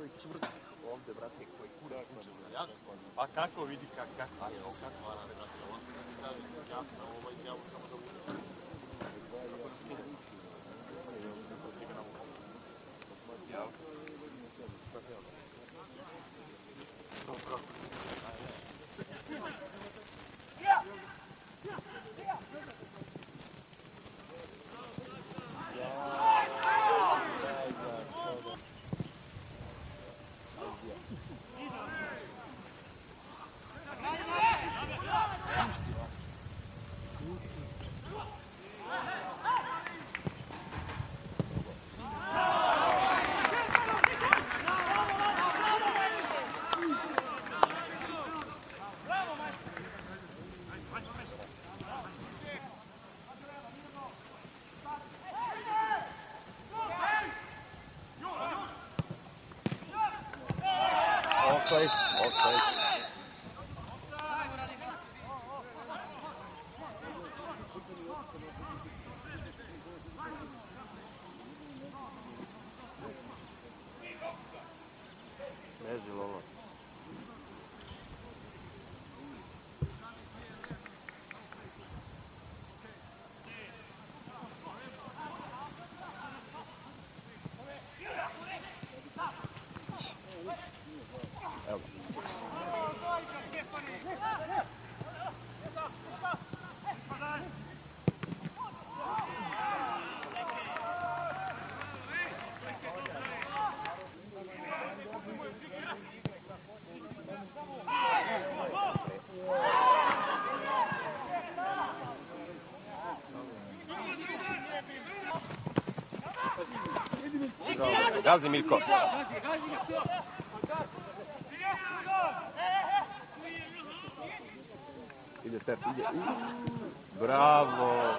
koji čvrti ovdje, brate, koji kurac kuće zna. Pa kako vidi kako je ovo, kako varane, brate, on kaže, jasno, ovo izjavu samo da bude. Jel? Offside. Beži, Lolo. Evo. Gazi, Milko. Ide Stef, ide. Bravo.